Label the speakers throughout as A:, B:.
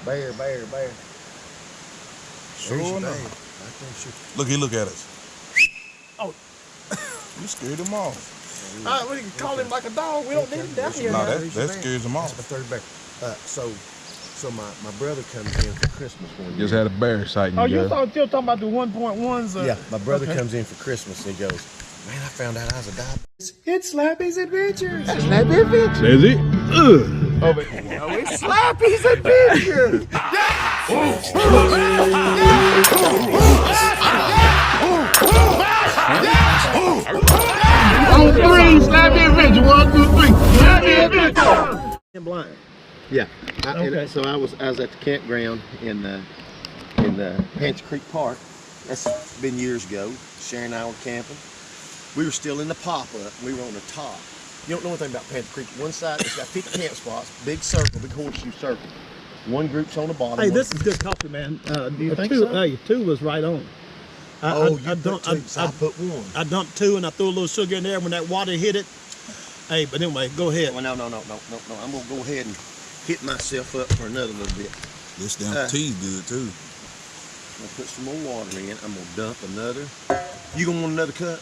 A: Bear.
B: Sure enough. Look at us.
C: Oh.
B: You scared them off.
C: We can call him like a dog. We don't need him down here.
B: No, that scares them off.
A: That's the third bear. So my brother comes in for Christmas one year.
B: Just had a bear sighting.
C: Oh, you're talking about the 1.1s?
A: Yeah, my brother comes in for Christmas and he goes, man, I found out I was a dog.
C: It's Slappy's Adventures.
A: Slappy Adventures.
B: Is it?
C: Oh, it's Slappy's Adventures.
B: On three, Slappy Adventure. 1, 2, 3. Slappy Adventure.
A: I'm blind. Yeah.
C: Okay.
A: So I was at the campground in Panther Creek Park. That's been years ago. Sharon and I were camping. We were still in the pop-up. We were on the top. You don't know anything about Panther Creek. One side, it's got 50 camp spots, big circle, big horseshoe circle. One group's on the bottom.
C: Hey, this is good coffee, man.
A: Do you think so?
C: Hey, 2 was right on.
A: You put 2, so I put 1.
C: I dumped 2 and I threw a little sugar in there when that water hit it. Hey, but anyway, go ahead.
A: Well, no. I'm gonna go ahead and hit myself up for another little bit.
B: This damn tea's good too.
A: I'm gonna put some more water in. I'm gonna dump another. You gonna want another cup?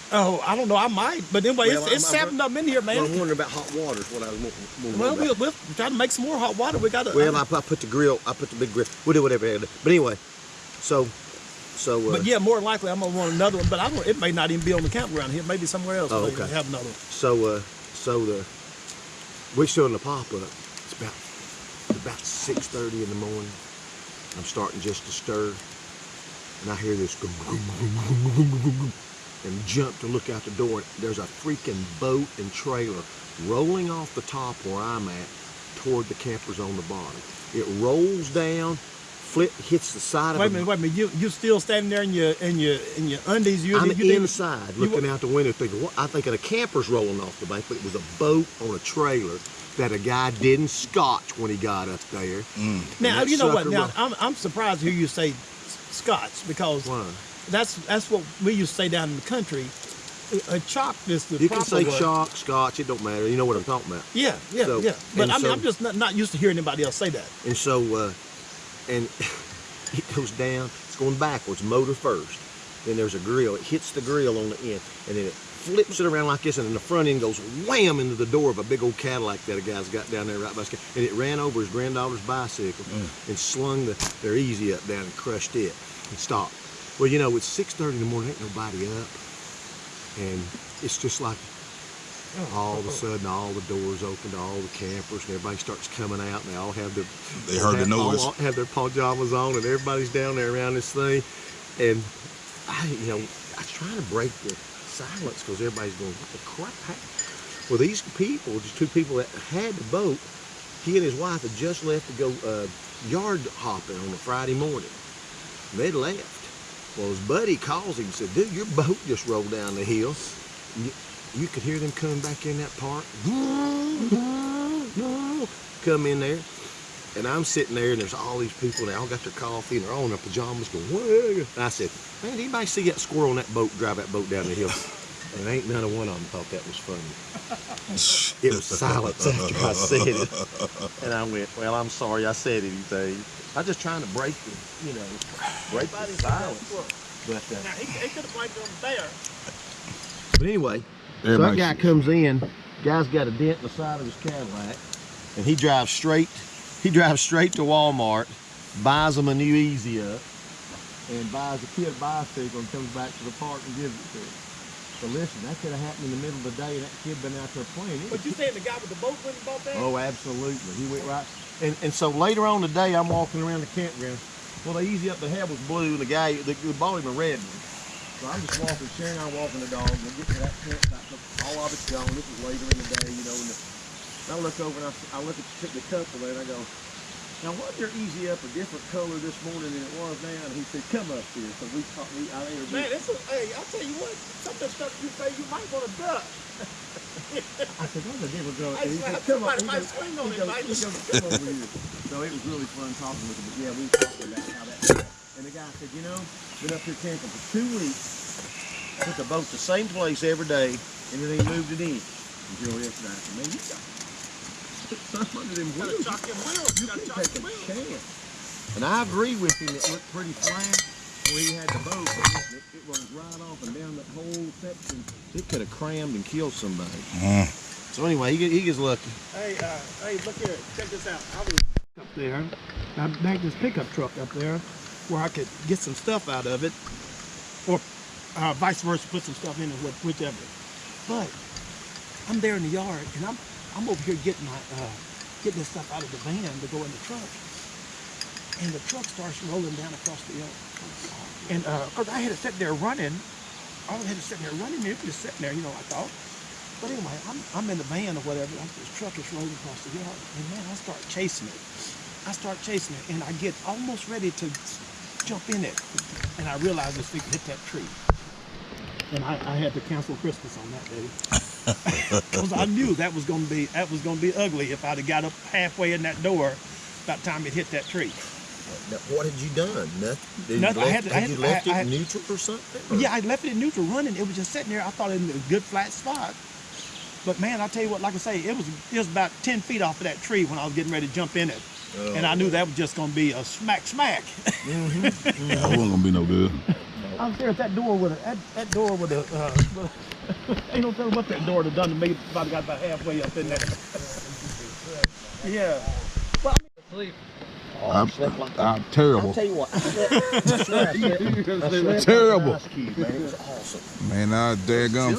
C: Oh, I don't know. I might, but anyway, it's 7 of them in here, man.
A: Well, I'm wondering about hot water. Is what I was wondering
C: Well,
A: about.
C: we'll try to make some more hot water. We got to.
A: Well, I put the grill. I put the big grill. We'll do whatever. But anyway, so.
C: But yeah, more than likely I'm gonna want another one. But it may not even be on the campground here. Maybe somewhere else.
A: Oh, okay.
C: Have another one.
A: So we're still in the pop-up. It's about 6:30 in the morning. I'm starting just to stir, and I hear this go, and jump to look out the door. There's a freaking boat and trailer rolling off the top where I'm at toward the campers on the bottom. It rolls down, hits the side of the...
C: Wait a minute. You still standing there in your undies?
A: I'm inside looking out the window thinking, what? I think a camper's rolling off the bank, but it was a boat on a trailer that a guy didn't scotch when he got up there.
C: Now, you know what? Now, I'm surprised to hear you say scotch because that's what we used to say down in the country. Chalk is the
A: You
C: proper
A: can say
C: word.
A: chalk, scotch, it don't matter. You know what I'm talking about.
C: Yeah. But I'm just not used to hearing anybody else say that.
A: And so, and it goes down, it's going backwards, motor first. Then there's a grill, it hits the grill on the end, and then it flips it around like this, and then the front end goes wham into the door of a big old Cadillac that a guy's got down there right by his car. And it ran over his granddaughter's bicycle and slung their easy up down and crushed it and stopped. Well, you know, it's 6:30 in the morning, ain't nobody up. And it's just like all of a sudden all the doors open to all the campers and everybody starts coming out and they all have their have their pajamas on and everybody's down there around this thing. And I was trying to break the silence because everybody's going, what the crap? Well, these people, just 2 people that had the boat, he and his wife had just left to go yard hopping on a Friday morning. And they'd left. Well, his buddy calls him and said, dude, your boat just rolled down the hill. You could hear them coming back in that park. Come in there. And I'm sitting there and there's all these people and they all got their coffee and they're all in their pajamas going, whoa. And I said, man, did anybody see that squirrel on that boat drive that boat down the hill? And ain't none of one of them thought that was funny. It was silence after I said it. And I went, well, I'm sorry I said anything. I'm just trying to break the silence. But
C: he could have blamed it on the bear.
A: But anyway, so that guy comes in, guy's got a dent in the side of his Cadillac, and he drives straight to Walmart, buys them a new Easy Up, and buys a kid a bicycle and comes back to the park and gives it to him. So listen, that could have happened in the middle of the day and that kid been out there playing.
C: But you saying the guy with the boat went and bought that?
A: Oh, absolutely. He went right. And so later on today, I'm walking around the campground. Well, the Easy Up the head was blue, and the guy that bought him a red one. So I'm just walking, Sharon and I walking the dog, and we get to that campsite, all of it's gone. This is later in the day, you know. And I look over and I look at the couple there, and I go, now wasn't your Easy Up a different color this morning than it was now? And he said, come up here. So I interviewed. Man,
C: hey, I'll tell you what, some of the stuff you say you might want to duck.
A: I said, that's a different color.
C: He said, come on, he goes, come over
A: here. So it was really fun talking with him. But yeah, we talked about how that went. And the guy said, you know, been up here camping for 2 weeks, put the boat the same place every day, and then he moved it in until yesterday. I said, man,
D: something under them wheels.
C: Chock them wheels. You gotta chock them wheels.
D: Chance. And I agree with him. It looked pretty flat where he had the boat. But it runs right off and down that whole section. It could have crammed and killed somebody.
A: So anyway, he gets lucky.
C: Hey, look here. Check this out. I was up there. I backed this pickup truck up there where I could get some stuff out of it, or vice versa, put some stuff in it, whichever. But I'm there in the yard, and I'm over here getting this stuff out of the van to go in the truck, and the truck starts rolling down across the yard. And cause I had to sit there running. I had to sit there running. It was just sitting there, I thought. But anyway, I'm in the van or whatever. This truck is rolling across the yard, and man, I start chasing it. And I get almost ready to jump in it, and I realize this thing hit that tree. And I had to cancel Christmas on that day. Because I knew that was gonna be ugly if I'd have got up halfway in that door by the time it hit that tree.
A: Now, what had you done? Nothing?
C: Nothing.
A: You left it in neutral or something? Or?
C: Yeah, I left it in neutral running. It was just sitting there. I thought it was a good flat spot. But man, I tell you what, like I say, it was about 10 feet off of that tree when I was getting ready to jump in it. Oh. And I knew that was just gonna be a smack.
B: Mm-hmm. That wasn't gonna be no good.
C: I was there at that door with ain't no telling what that door would have done to me if I got about halfway up in there. Yeah. Well,
B: I'm terrible.
A: I'll tell you what, I slept
B: Terrible.
A: Ice Cube, man. It was awesome.
B: Man, I daggum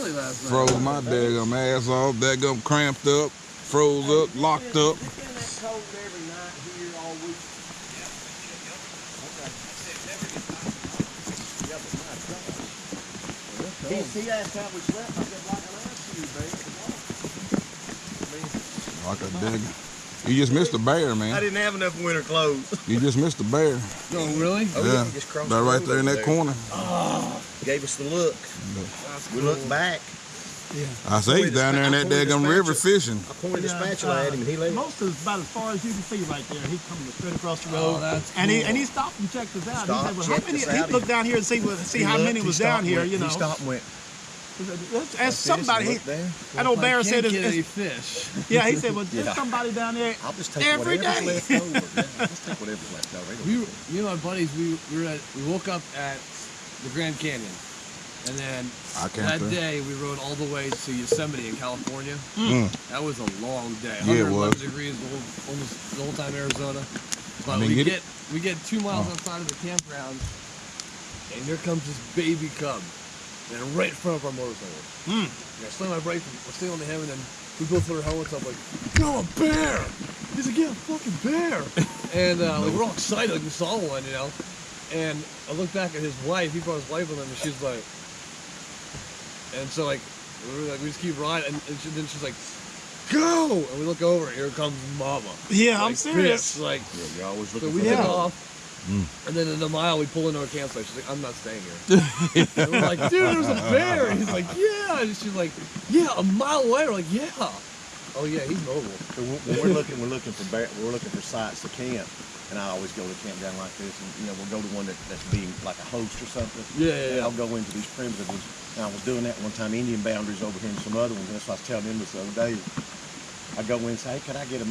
B: froze my daggum ass off, daggum cramped up, froze up, locked up.
A: It's been that cold every night here all week. See, that's how we slept. I said, like an ice cube, baby.
B: Like a daggum. You just missed a bear, man.
A: I didn't have enough winter clothes.
B: You just missed a bear.
D: Oh, really?
A: Oh,
B: Yeah.
A: He just crossed
B: They're
A: the
B: right
A: road
B: there in
A: over
B: that corner.
A: Oh, gave us the look. We looked back.
C: yeah.
B: I say he's down there in that daggum river fishing.
A: I pointed the spatula at him and he left.
C: Most of it's about as far as you can see right there. He's coming straight across the road.
D: Oh, that's
C: and
D: cool.
C: he stopped and checked us out.
A: Stopped,
C: he said, well, how
A: checked
C: many?
A: us out.
C: He looked down here and see how many was down here.
A: He stopped and went.
C: As somebody, that old bear said,
D: Can't get any fish.
C: yeah, he said, well,
A: Yeah.
C: there's somebody down there
A: I'll just take
C: every
A: whatever's
C: day.
A: left over. Yeah, just take whatever's left over.
D: Me and my buddies, we woke up at the Grand Canyon, and then
B: I can't
D: that
B: think.
D: day we rode all the way to Yosemite in California. That was a long day.
B: Yeah, it
D: 111
B: was.
D: degrees almost the whole time Arizona. But
B: I mean,
D: we get 2 miles outside of the campground, and here comes this baby cub, and right in front of our motorcycle. And I slam my brakes, we're staying on the hammer, and then we both put our helmets up like, yo, a bear! He's like, yeah, a fucking bear! And like, we're all excited, like we saw one, And I look back at his wife, he brought his wife with him, and she's like, and so like, we just keep riding, and then she's like, go! And we look over, and here comes mama.
C: Yeah,
D: Like
C: I'm serious.
D: this, like,
A: Yeah, you're always
D: so
A: looking
D: we
A: for
D: take
A: that.
D: off, and then in a mile we pull into our campsite. She's like, I'm not staying here. And we're like, dude, there's a bear. And he's like, yeah. And she's like, yeah, a mile away. We're like, yeah. Oh yeah, he's mobile.
A: So when we're looking for sites to camp, and I always go to a campground like this, and we'll go to one that's being like a host or something.
D: Yeah.
A: And I'll go into these primitive ones. And I was doing that one time, Indian Boundaries over here and some other ones. And that's what I was telling them this the other day. I go in and say, hey, could I get a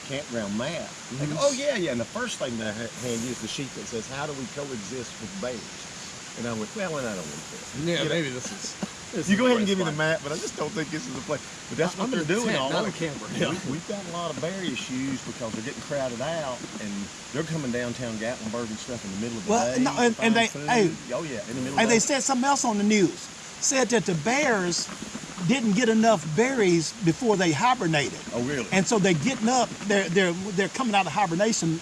A: campground map? They go, oh yeah. And the first thing they hand you is the sheet that says, how do we coexist with bears? And I went, well, and I don't want to.
D: Yeah, maybe this is.
A: You go ahead and give me the map, but I just don't think this is the place. But that's what
D: I'm
A: they're
D: in a
A: doing
D: tent,
A: all
D: not
A: over.
D: a camper.
A: We've got a lot of bear issues because they're getting crowded out, and they're coming downtown Gatlinburg and stuff in the middle of the
C: Well,
A: day.
C: no,
A: to
C: and
A: find
C: they-
A: food.
C: hey,
A: oh yeah, in the middle
C: And
A: of the
C: they said something else on the news. Said that the bears didn't get enough berries before they hibernated.
A: Oh really?
C: And so they're getting up, they're coming out of hibernation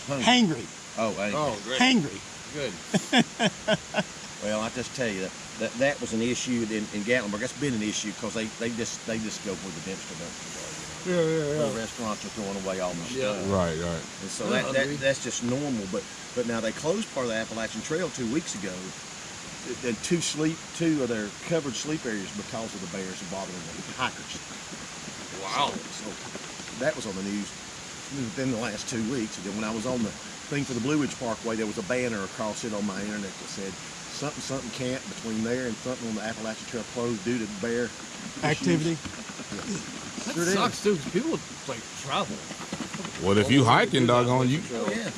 C: hangry.
A: Oh, hey.
D: Oh, great.
C: Hangry.
D: Good.
A: Well, I just tell you that was an issue in Gatlinburg. That's been an issue because they just go where the dumpster are.
C: Yeah.
A: The restaurants are throwing away all the
D: Yeah.
A: stuff.
B: Right.
A: And so
D: Yeah,
A: that's just normal. But now they closed part of the Appalachian Trail 2 weeks ago. And two of their covered sleep areas because of the bears are bothering the hikers.
D: Wow.
A: So that was on the news within the last 2 weeks. And then when I was on the thing for the Blue Ridge Parkway, there was a banner across it on my internet that said something camp between there and something on the Appalachian Trail closed due to bear
C: Activity.
D: That sucks too, 'cause people like travel.
B: Well, if you hiking, doggone you.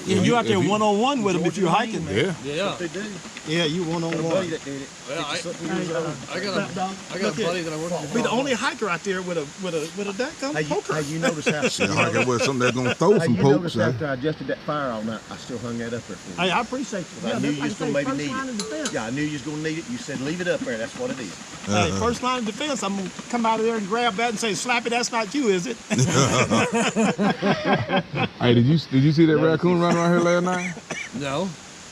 C: Yeah, you out there one-on-one with them if you're hiking, man.
B: Yeah.
D: Yeah.
A: They do.
C: Yeah, you one-on-one.
A: that did it.
D: Yeah, I got a buddy that I work with.
C: Be the only hiker out there with a poker.
A: Hey, you notice how
B: Shit, hiking with something that's gonna throw some pokes.
A: I adjusted that fire all night, I still hung that up there for you.
C: Hey, I appreciate you.
A: I knew you was
C: that's
A: gonna
C: like
A: maybe
C: first
A: need
C: line of defense.
A: it. Yeah, I knew you was gonna need it. You said leave it up there. That's what it is.
C: Hey, first line of defense. I'm gonna come out of there and grab that and say, "Slappy, that's not you, is it?"
B: Hey, did you see that raccoon running around here last night?
D: No.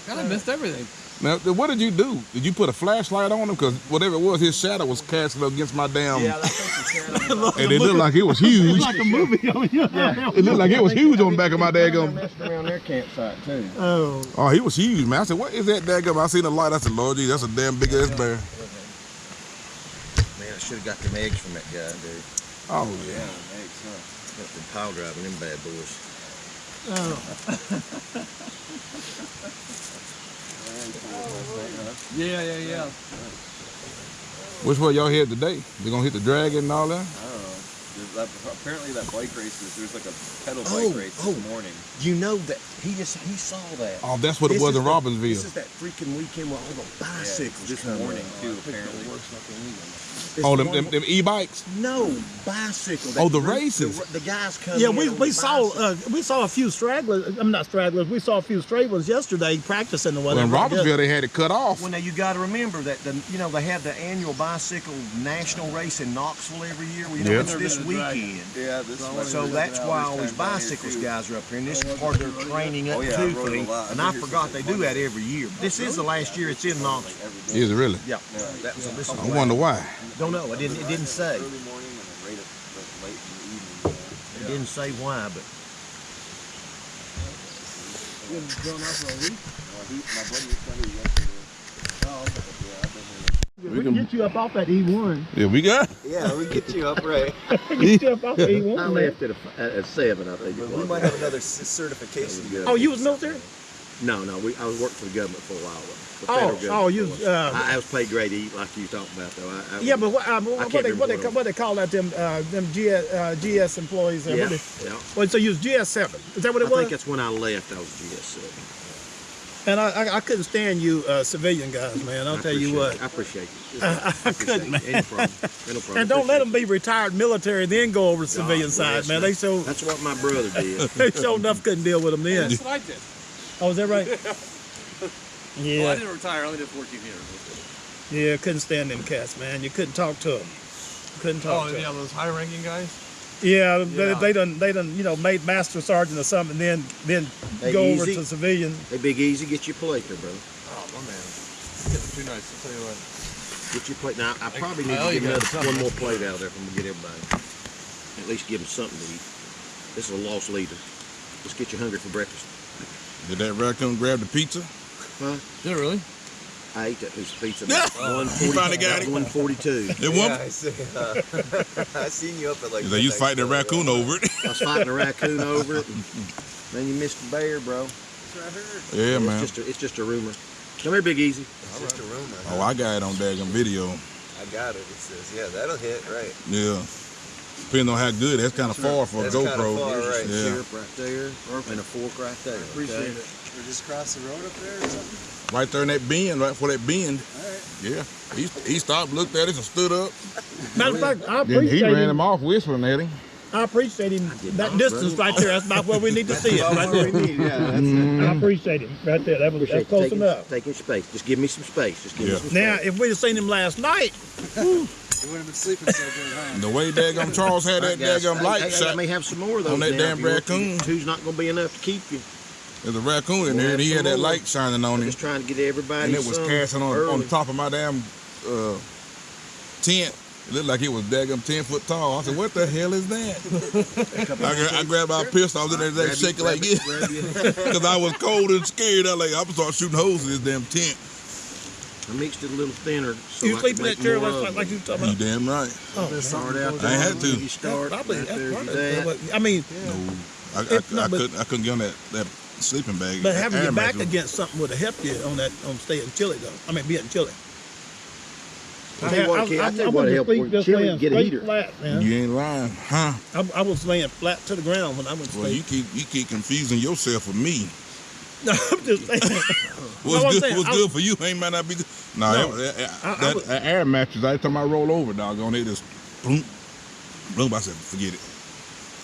D: God, I missed everything.
B: Now, what did you do? Did you put a flashlight on him? Because whatever it was, his shadow was casting up against my damn.
A: Yeah, I think the shadow.
B: And it looked like it was huge.
C: Like a movie.
A: Yeah.
B: It looked like it was huge on the back of my
A: I
B: daggum.
A: messed around their campsite too.
C: Oh,
B: Oh, he was huge, man. I said, what is that daggum? I seen the light. I said, Lord, gee, that's a damn big ass bear.
A: Man, I should have got them eggs from that guy, dude.
B: Oh, yeah.
A: Got them pile driving them bad boys.
D: Yeah.
B: Which way y'all head today? They gonna hit the dragon and all that?
E: I don't know. Apparently that bike race there's like a pedal bike race this morning.
A: You know that he saw that.
B: Oh, that's what it
A: This
B: was
A: is
B: in
A: the-
B: Robbinsville.
A: This is that freaking weekend where all the bicycles
E: this
A: come
E: morning
A: up.
E: too, apparently.
A: It's
B: Oh,
A: the
B: them
A: one-
B: e-bikes?
A: No, bicycle.
B: Oh, the
A: That
B: races.
A: The guys come.
C: yeah.
A: in on the
C: We saw
A: bicycle.
C: a few stragglers. I'm not stragglers. We saw a few stray ones yesterday practicing the
B: Well, in
C: whatever.
B: Robbinsville, they had it cut off.
A: Well, now you got to remember that they have the annual bicycle national race in Knoxville every year. Well, you know,
B: Yeah.
A: it's this weekend.
E: Yeah, this
A: So that's why all these bicycles guys are up here, and this is part of their training up
E: Oh, yeah, I
A: too.
E: rode
A: For
E: it a
A: me.
E: lot.
A: And I forgot they do that every year. This is the last year it's in Knoxville.
B: Is it really?
A: Yeah, that was this is
B: I wonder why.
A: Don't know. It didn't say.
E: early morning and then right up late in the evening.
A: It didn't say why, but
E: My buddy was telling me yesterday. Oh, okay. Yeah, I've been here.
C: We can get you up off that E1.
B: Yeah, we got.
E: Yeah, we get you up right.
C: Get you up off the E1.
A: I
C: man.
A: left at 7. I think it
E: We
A: was.
E: might have another certification.
C: Oh, you was military?
A: No. I was working for the government for a while. The federal government.
C: You.
A: I was paid grade E, like you talked about though.
C: Yeah, but what
A: can't remember
C: they call that them GS employees?
A: Yeah,
C: What they-
A: yeah.
C: Well, so you was GS7. Is that what
A: I
C: it was?
A: think that's when I left. I was GS7.
C: And I couldn't stand you civilian guys, man. I'll tell you what.
A: I appreciate it.
C: I couldn't, man.
A: No problem. No problem.
C: And don't let them be retired military, then go over to the civilian
A: well,
C: side,
A: yes,
C: man.
A: sir.
C: They
A: That's what my brother did.
C: they sure enough couldn't deal with them then.
D: That's what I did.
C: Oh, is that right?
D: Well, I
C: Yeah,
D: didn't retire. I only did 14 years.
C: yeah. Couldn't stand them cats, man. You couldn't talk to them. Couldn't talk
D: Oh,
C: to
D: yeah,
C: them.
D: those high-ranking guys.
C: Yeah,
D: Yeah.
C: they done made master sergeant or something, then
A: Hey,
C: go over
A: easy.
C: to civilian.
A: Hey, Big Easy, get your plate there, bro.
D: Oh, my man. Getting too nice. I'll tell you what.
A: Get your plate. Now, I probably need
D: I owe
A: to
D: you
A: get
D: guys
A: one more plate out there from get everybody. At least give them something to eat. This is a lost leader. Let's get you hungry for breakfast.
B: Did that raccoon grab the pizza?
A: Huh?
D: Did it really?
A: I ate that piece of pizza.
B: Yeah.
A: $1.40
B: You finally got it?
A: $1.42.
B: It won?
E: I seen you up at like.
B: They used to fight that raccoon over it.
A: I was fighting a raccoon over it. And then you missed the bear, bro.
B: Yeah, man.
A: It's just a rumor. Come here, Big Easy.
E: It's just a rumor.
B: Oh, I got it on daggum video.
E: I got it. It says, yeah, that'll hit, right.
B: Yeah. Depending on how good, that's kind of far for a
E: That's kinda
B: GoPro.
E: far, right.
B: Yeah.
A: Syrup right there, and a fork right there.
C: Appreciate it.
E: We just crossed the road up there or something?
B: Right there in that bend, right for that bend.
E: All right.
B: Yeah. He stopped, looked at us, and stood up.
C: Matter of fact, I
B: Then he
C: appreciate
B: ran
C: him.
B: him off whistling at him.
C: I appreciate him.
A: did
C: That
A: not,
C: distance
A: brother.
C: right there, that's about where we need to see it. Right there.
E: Yeah,
C: I appreciate him right there. That's
A: Appreciate
C: close
A: taking,
C: enough.
A: taking space. Just give me some space. Just give
B: Yeah.
A: me some
C: Now,
A: space.
C: if we'd have seen him last night,
E: You wouldn't have been sleeping so good, huh?
B: The way daggum Charles had that daggum light
A: I
B: shot.
A: may have some more of those
B: on that
A: now,
B: damn
A: if you want to.
B: raccoon.
A: Two's not going to be enough to keep you.
B: There's a raccoon in there, and he had that light shining on him.
A: Just trying to get everybody.
B: And it was
A: some
B: casting on
A: early.
B: the top of my damn tent. It looked like it was daggum 10 foot tall. I said, what the hell is that? I grabbed my pistol. I was in there
A: Grab
B: shaking
A: you,
B: like this.
A: grab you.
B: Because I was cold and scared. I was like, I'm going to start shooting holes in this damn tent.
A: I mixed it a little thinner. So
C: you
A: I
C: sleep
A: could
C: in that
A: make
C: chair
A: more
C: like,
A: of
C: like
A: it.
C: you talking
B: You
C: about.
B: damn right.
C: Oh,
A: Start out
B: I
A: there.
B: had to.
A: You start
C: probably.
A: right there,
C: That's
A: do
C: part
A: that.
C: of it. I mean,
B: No,
C: It's not, but-
B: I couldn't get on that sleeping bag.
C: but having
B: Air
C: your back
B: mattress.
C: against something would have helped you on staying chilly though. I mean, being chilly.
A: I tell you what, kid, I tell you what helped for chilling, get a heater.
C: Flat, man.
B: You ain't lying, huh?
C: I was laying flat to the ground when I went to
B: Well,
C: sleep.
B: you keep confusing yourself with me.
C: No, I'm just saying.
B: What's good for you ain't might not be good. That air mattress, every time I roll over, doggone it, just boom, boom. I said, forget it.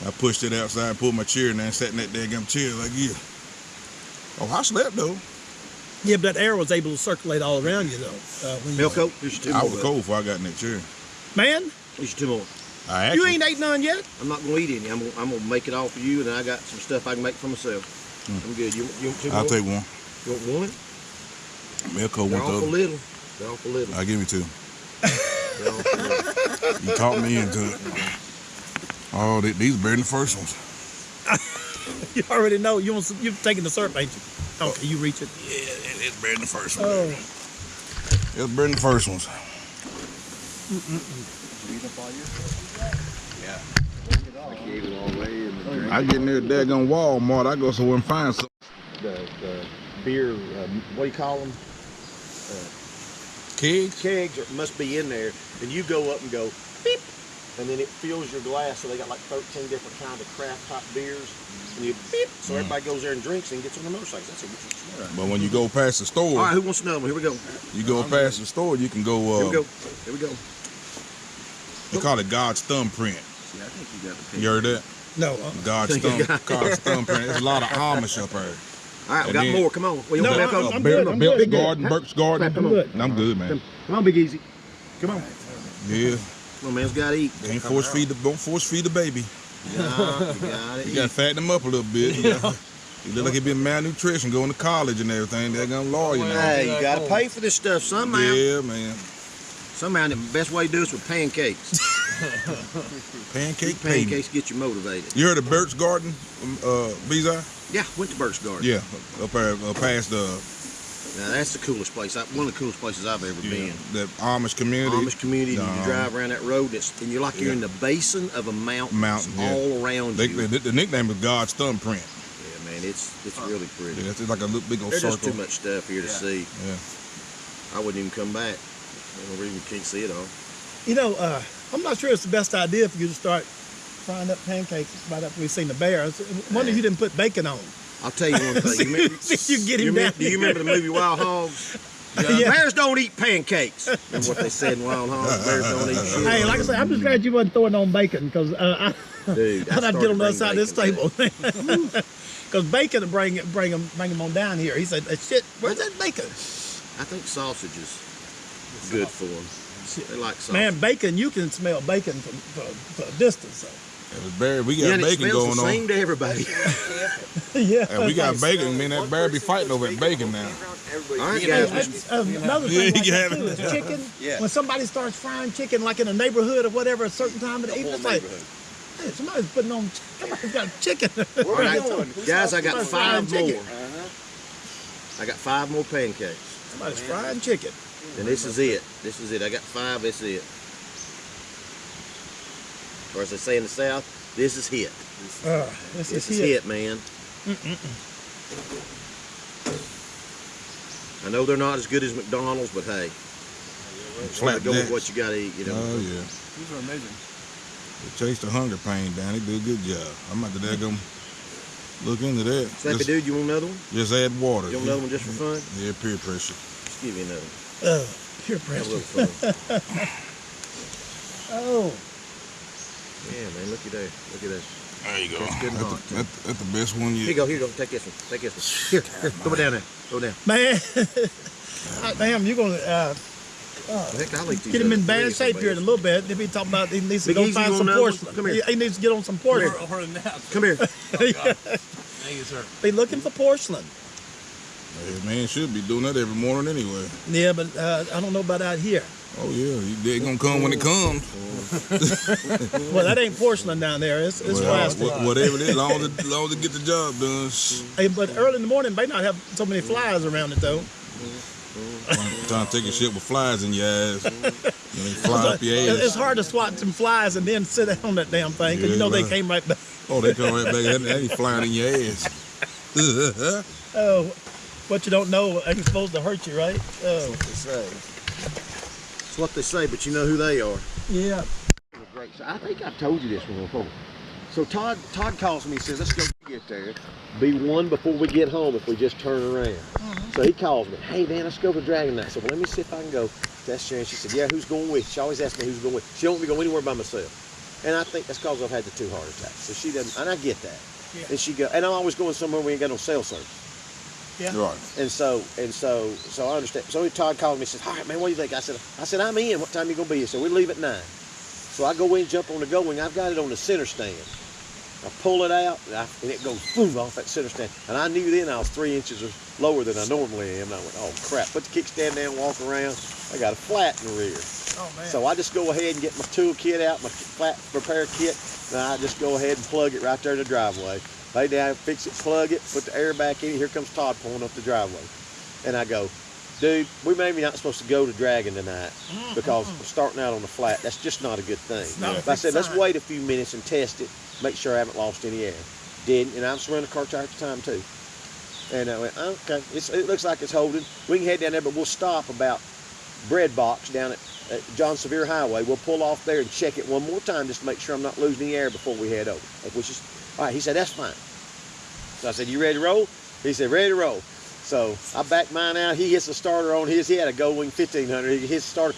B: I pushed it outside, pulled my chair, and then sat in that daggum chair like, yeah. Oh, I slept, though.
C: Yeah, but that air was able to circulate all around you, though.
A: Milko, here's your 2 more.
B: I was cold before I got in that chair.
C: Man,
A: Here's your 2 more.
C: you ain't ate none yet?
A: I'm not going to eat any. I'm gonna make it all for you, and I got some stuff I can make for myself. I'm good. You want 2 more?
B: I'll take one.
A: You want one?
B: Milko
A: They're
B: went the
A: awful
B: other.
A: little. They're awful little.
B: I'll give you 2.
A: They're awful little.
B: You talked me into it. Oh, these are better than the first ones.
C: You already know. You've taken the syrup, ain't you? Okay, you reach it.
B: Yeah, it's better than the first one.
C: Oh.
B: It's better than the first ones.
E: I gave it all away. And
B: I get near that daggone Walmart, I go somewhere and find some.
A: The beer, what do you call them?
B: Kegs?
A: Kegs must be in there. And you go up and go, beep, and then it fills your glass. So they got like 13 different kinds of craft hot beers. And you beep, so everybody goes there and drinks and gets on their motorcycles. That's a good smell.
B: But when you go past the store,
A: All right, who wants another one? Here we go.
B: you go past the store, you can go.
A: Here we go. Here we go.
B: They call it God's thumbprint.
E: see, I think you got the
B: You heard that?
C: No.
B: God's thumbprint. There's a lot of Amish up there.
A: All right, we
B: And
A: got
B: then-
A: more. Come on. What you
C: No,
A: want, Milko?
C: I'm good, I'm good.
B: Garden, Burke's Garden.
A: Come on.
C: good.
B: I'm good, man.
A: Come on, Big Easy. Come on.
B: Yeah.
A: Come on, man. It's got to eat.
B: Don't force feed the baby.
A: Nah, you got to
B: You
A: eat.
B: gotta fatten them up a little bit. You look like he been malnutrition, going to college and everything. They're gonna law you now.
A: Hey, you got to pay for this stuff somehow.
B: Yeah, man.
A: Somehow, the best way to do it is with pancakes.
B: Pancake
A: Pancakes get you motivated.
B: You heard of Burke's Garden, Bizarre?
A: Yeah, went to Burke's Garden.
B: Yeah, up there, past the
A: Now, that's the coolest place. One of the coolest places I've ever been.
B: the Amish community.
A: Amish community. You drive around that road, and you're like you're in the basin of a mountain.
B: Yeah.
A: All around you.
B: The nickname is God's thumbprint.
A: Yeah, man, it's really pretty.
B: Yeah, it's like a little big old
A: There's
B: circle.
A: just too much stuff here to see.
B: Yeah.
A: I wouldn't even come back. There's no reason you can't see it all.
C: You know, I'm not sure it's the best idea for you to start frying up pancakes right after we've seen the bears. Wonder you didn't put bacon on.
A: I'll tell you one thing. You remember,
C: See you get him down.
A: do you remember the movie Wild Hogs?
C: Yeah.
A: Bears don't eat pancakes. Remember what they said in Wild Hogs? Bears don't eat shit.
C: Hey, like I said, I'm just glad you wasn't throwing on bacon because
A: Dude,
C: I'd have to get on the other side of this
A: started
C: table. Because bacon will bring him on down here. He said, shit, where's that bacon?
A: I think sausage is good for them. They like sausage.
C: Man, bacon, you can smell bacon from a distance. So.
B: We
A: Yeah,
B: got
A: and it
B: bacon
A: smells
B: going
A: the
B: on.
A: same to everybody.
C: Yeah.
B: And we got bacon. Man, that bear be fighting over that bacon now.
A: All right,
C: Hey,
A: guys.
C: another
B: Yeah,
C: thing
B: you
C: like
B: can
C: that
B: have
C: too
B: it.
C: is chicken.
E: Yeah.
C: When somebody starts frying chicken, like in a neighborhood or whatever, a certain time of the evening, it's like, hey, somebody's putting on, somebody's got chicken.
A: All right, guys, I got
C: Somebody's frying
A: 5 more.
C: chicken.
A: I got 5 more pancakes.
C: Somebody's frying chicken.
A: And this is it. This is it. I got 5. This is it. Or as they say in the South, this is it.
C: This
A: This
C: is
A: is
C: it.
A: it, man. I know they're not as good as McDonald's, but hey,
B: Slap
A: go with
B: jacks.
A: what you got to eat, you know.
B: Oh, yeah.
D: These are amazing.
B: They chase the hunger pain down. They do a good job. I'm about to daggum look into that.
A: Slappy dude, you want another one?
B: Just add water.
A: You want another one just for fun?
B: Yeah, peer pressure.
A: Just give you another one.
C: Pure
A: Have a
C: pressure.
A: little fun.
C: Oh,
A: Yeah, man, look at that. Look at that.
B: There you go.
A: That's good and hot, too.
B: That's the best one
A: Here you
B: yet.
A: go, here you go. Take this one. Take this one. Here, throw it down there. Throw it down.
C: man. Damn, you're going to
A: Heck, I'll eat these
C: get him in
A: other
C: bad
A: three if
C: shape
A: I
C: here in a
A: may.
C: little bit. He'll be talking about he needs to
A: Big
C: go
A: Easy,
C: find
A: you
C: some
A: want another one?
C: porcelain.
A: Come here.
C: He needs to get on some porcelain.
D: Or a nap.
A: Come here.
D: Thank you, sir.
C: Be looking for porcelain.
B: Hey, man should be doing that every morning anyway.
C: Yeah, but I don't know about out here.
B: Oh, yeah. They gonna come when it comes.
C: Well, that ain't porcelain down there. It's plastic.
B: Whatever it is, as long as it get the job done.
C: Hey, but early in the morning, may not have so many flies around it though.
B: Trying to take a shit with flies in your ass. And they fly up your
C: It's
B: ass.
C: hard to swat some flies and then sit down on that damn thing because
B: Yeah,
C: you know they
B: right.
C: came right back.
B: Oh, they come right back. They ain't flying in your ass.
C: Oh, what you don't know ain't supposed to hurt you, right? Oh,
A: It's what they say, but you know who they are.
C: Yeah.
A: Great. So I think I've told you this one before. So Todd calls me and says, let's go get there. Be one before we get home if we just turn around. So he calls me, hey man, let's go to Dragon Night. I said, well, let me see if I can go. That's Sharon. She said, yeah, who's going with you? She always asks me who's going with you. She don't want me to go anywhere by myself. And I think that's because I've had the 2 heart attacks. So she doesn't, and I get that.
C: Yeah.
A: And she go, and I'm always going somewhere we ain't got no cell service.
C: Yeah.
B: Right.
A: And so I understand. So Todd called me and said, all right, man, what do you think? I said, I'm in. What time you gonna be here? So we leave at 9. So I go in, jump on the go wing. I've got it on the center stand. I pull it out, and it goes boom off that center stand. And I knew then I was 3 inches lower than I normally am. And I went, oh crap! Put the kickstand down, walk around. I got a flat in the rear.
C: Oh man.
A: So I just go ahead and get my tool kit out, my flat repair kit, and I just go ahead and plug it right there in the driveway. Lay down, fix it, plug it, put the air back in. Here comes Todd pulling up the driveway. And I go, dude, we maybe not supposed to go to Dragon tonight because we're starting out on the flat. That's just not a good thing. But I said, let's wait a few minutes and test it, make sure I haven't lost any air. Didn't, and I was running a car tire at the time too. And I went, okay, it looks like it's holding. We can head down there, but we'll stop about Bread Box down at John Sevier Highway. We'll pull off there and check it one more time just to make sure I'm not losing any air before we head over. Which is, all right, he said, that's fine. So I said, you ready to roll? He said, ready to roll. So I backed mine out. He hits the starter on his. He had a Goldwing 1500. He hits the starter.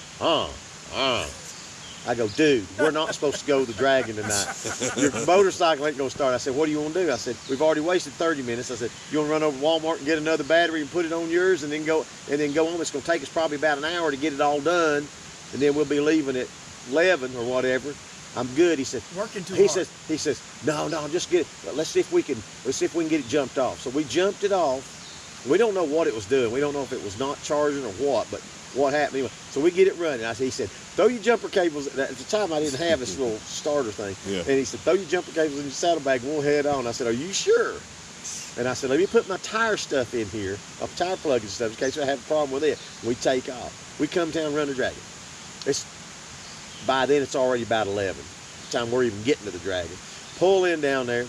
A: I go, dude, we're not supposed to go to the Dragon tonight. Your motorcycle ain't gonna start. I said, what do you want to do? I said, we've already wasted 30 minutes. I said, you want to run over to Walmart and get another battery and put it on yours and then go home? It's gonna take us probably about an hour to get it all done, and then we'll be leaving at 11 or whatever. I'm good. He said.
C: Working too hard.
A: He says, no, just get it. Let's see if we can get it jumped off. So we jumped it off. We don't know what it was doing. We don't know if it was not charging or what, but what happened anyway. So we get it running. He said, throw your jumper cables. At the time, I didn't have this little starter thing.
B: Yeah.
A: And he said, throw your jumper cables in your saddlebag and we'll head on. I said, are you sure? And I said, let me put my tire stuff in here, tire plug and stuff, in case I have a problem with it. We take off. We come down, run the Dragon. By then, it's already about 11. The time we're even getting to the Dragon. Pull in down there.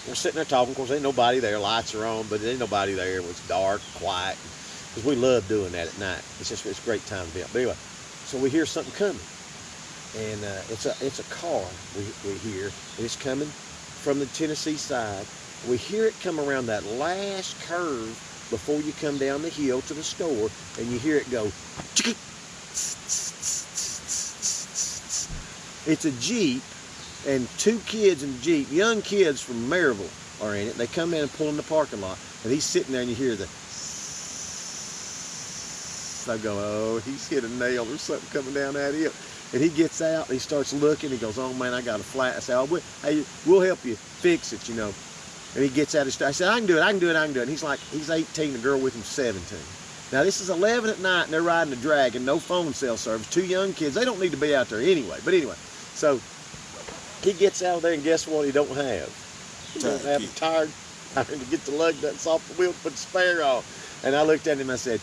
A: We're sitting there talking. Of course, ain't nobody there. Lights are on, but there ain't nobody there. It's dark, quiet. Because we love doing that at night. It's a great time to be out. But anyway, so we hear something coming. And it's a car we hear. And it's coming from the Tennessee side. We hear it come around that last curve before you come down the hill to the store. And you hear it go. It's a Jeep, and 2 kids in the Jeep, young kids from Maryville are in it. They come in and pull in the parking lot, and he's sitting there, and you hear the. I go, oh, he's hit a nail or something coming down that hill. And he gets out, and he starts looking. He goes, oh man, I got a flat. I said, hey, we'll help you fix it, you know. And he gets out his. I said, I can do it. And he's 18. The girl with him 17. Now, this is 11 at night, and they're riding a Dragon, no phone cell service, 2 young kids. They don't need to be out there anyway. But anyway, so he gets out of there, and guess what he don't have? He don't have a tire to get the lug nuts off the wheel, put the spare on. And I looked at him and I said,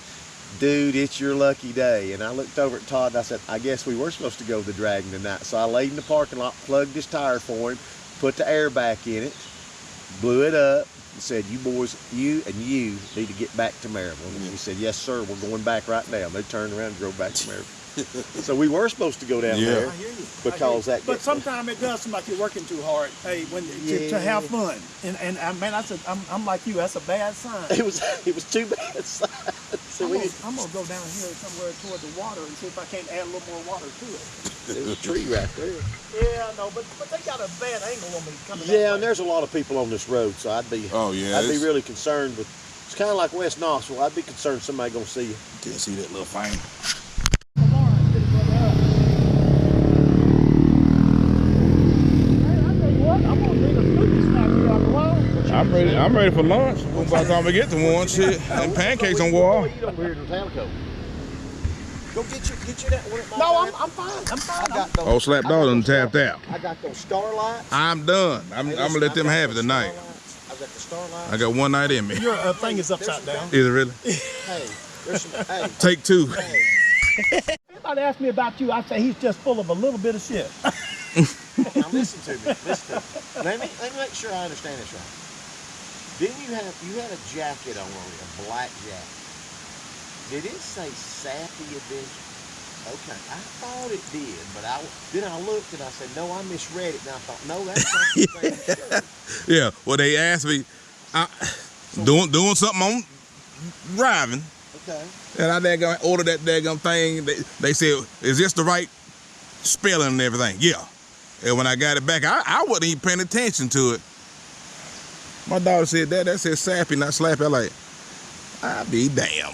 A: dude, it's your lucky day. And I looked over at Todd, and I said, I guess we were supposed to go to the Dragon tonight. So I laid in the parking lot, plugged his tire for him, put the air back in it, blew it up, and said, you boys, you need to get back to Maryville. And he said, yes, sir, we're going back right now. They turned around and drove back to Maryville. So we were supposed to go down there because that.
C: But sometimes it does seem like you're working too hard. Hey, to have fun, and man, I said I'm like you. That's a bad sign.
A: It was too bad. So
C: I'm gonna go down here somewhere toward the water and see if I can't add a little more water to it.
A: There's a tree right there.
C: Yeah, no, but they got a bad angle on me coming.
A: Yeah, and there's a lot of people on this road, so I'd be really concerned with. It's kind of like West Knoxville. I'd be concerned somebody gonna see you.
B: Can't see that little thing. I'm ready for lunch. By the time we get to one, shit, them pancakes on wall.
A: Go get you that one.
C: No, I'm fine.
A: I got
B: Oh, slap dog done tapped out.
A: I got those starlights.
B: I'm done. I'm gonna let them have it tonight.
A: I got the starlights.
B: I got one night in me.
C: Your thing is upside down.
B: Is it really?
A: Hey, there's some. Hey.
B: Take 2.
C: If anybody asks me about you, I say he's just full of a little bit of shit.
A: Now listen to me. Let me make sure I understand this right. Then you had a jacket on, a black jacket. Did it say Sappy Adventure? Okay, I thought it did, but then I looked and I said, no, I misread it. And I thought, no, that's not the same shirt.
B: Yeah, well, they asked me, doing something on driving,
A: Okay.
B: and I daggone ordered that daggone thing. They said, is this the right spelling and everything? Yeah. And when I got it back, I wasn't even paying attention to it. My daughter said that said sappy, not slappy. I'm like, I'll be damn.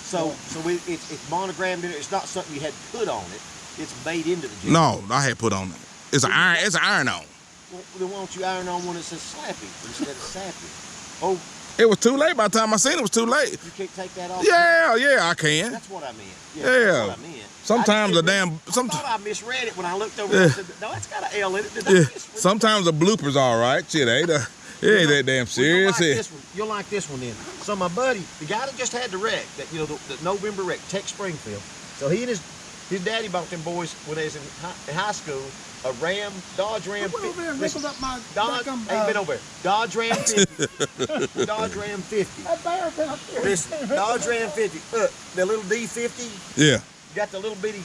A: So it's monogrammed in it. It's not something you had to put on it. It's made into the jersey.
B: No, I had put on it. It's an iron. It's an iron on.
A: Well, then why don't you iron on one that says slappy instead of sappy? Oh,
B: It was too late. By the time I seen it, it was too late.
A: you can't take that off?
B: Yeah, I can.
A: That's what I meant.
B: Yeah.
A: That's what I meant.
B: Sometimes
A: I
B: a damn.
A: I thought I misread it when I looked over.
B: Yeah.
A: And I said, no, that's got an L in it. Did I
B: Yeah.
A: misread it?
B: Sometimes the bloopers all right. Shit, it ain't that damn serious.
A: Well, you'll like this one then. So my buddy, the guy that just had the wreck, that the November wreck, Tech Springfield. So he and his daddy bought them boys when they was in high school a Dodge Ram.
C: Went over there and wrinkled up my
A: Dodge. Ain't been over there. Dodge Ram 50. Dodge Ram 50.
C: That bear's been up there.
A: This Dodge Ram 50. Look, the little D50.
B: Yeah.
A: Got the little bitty,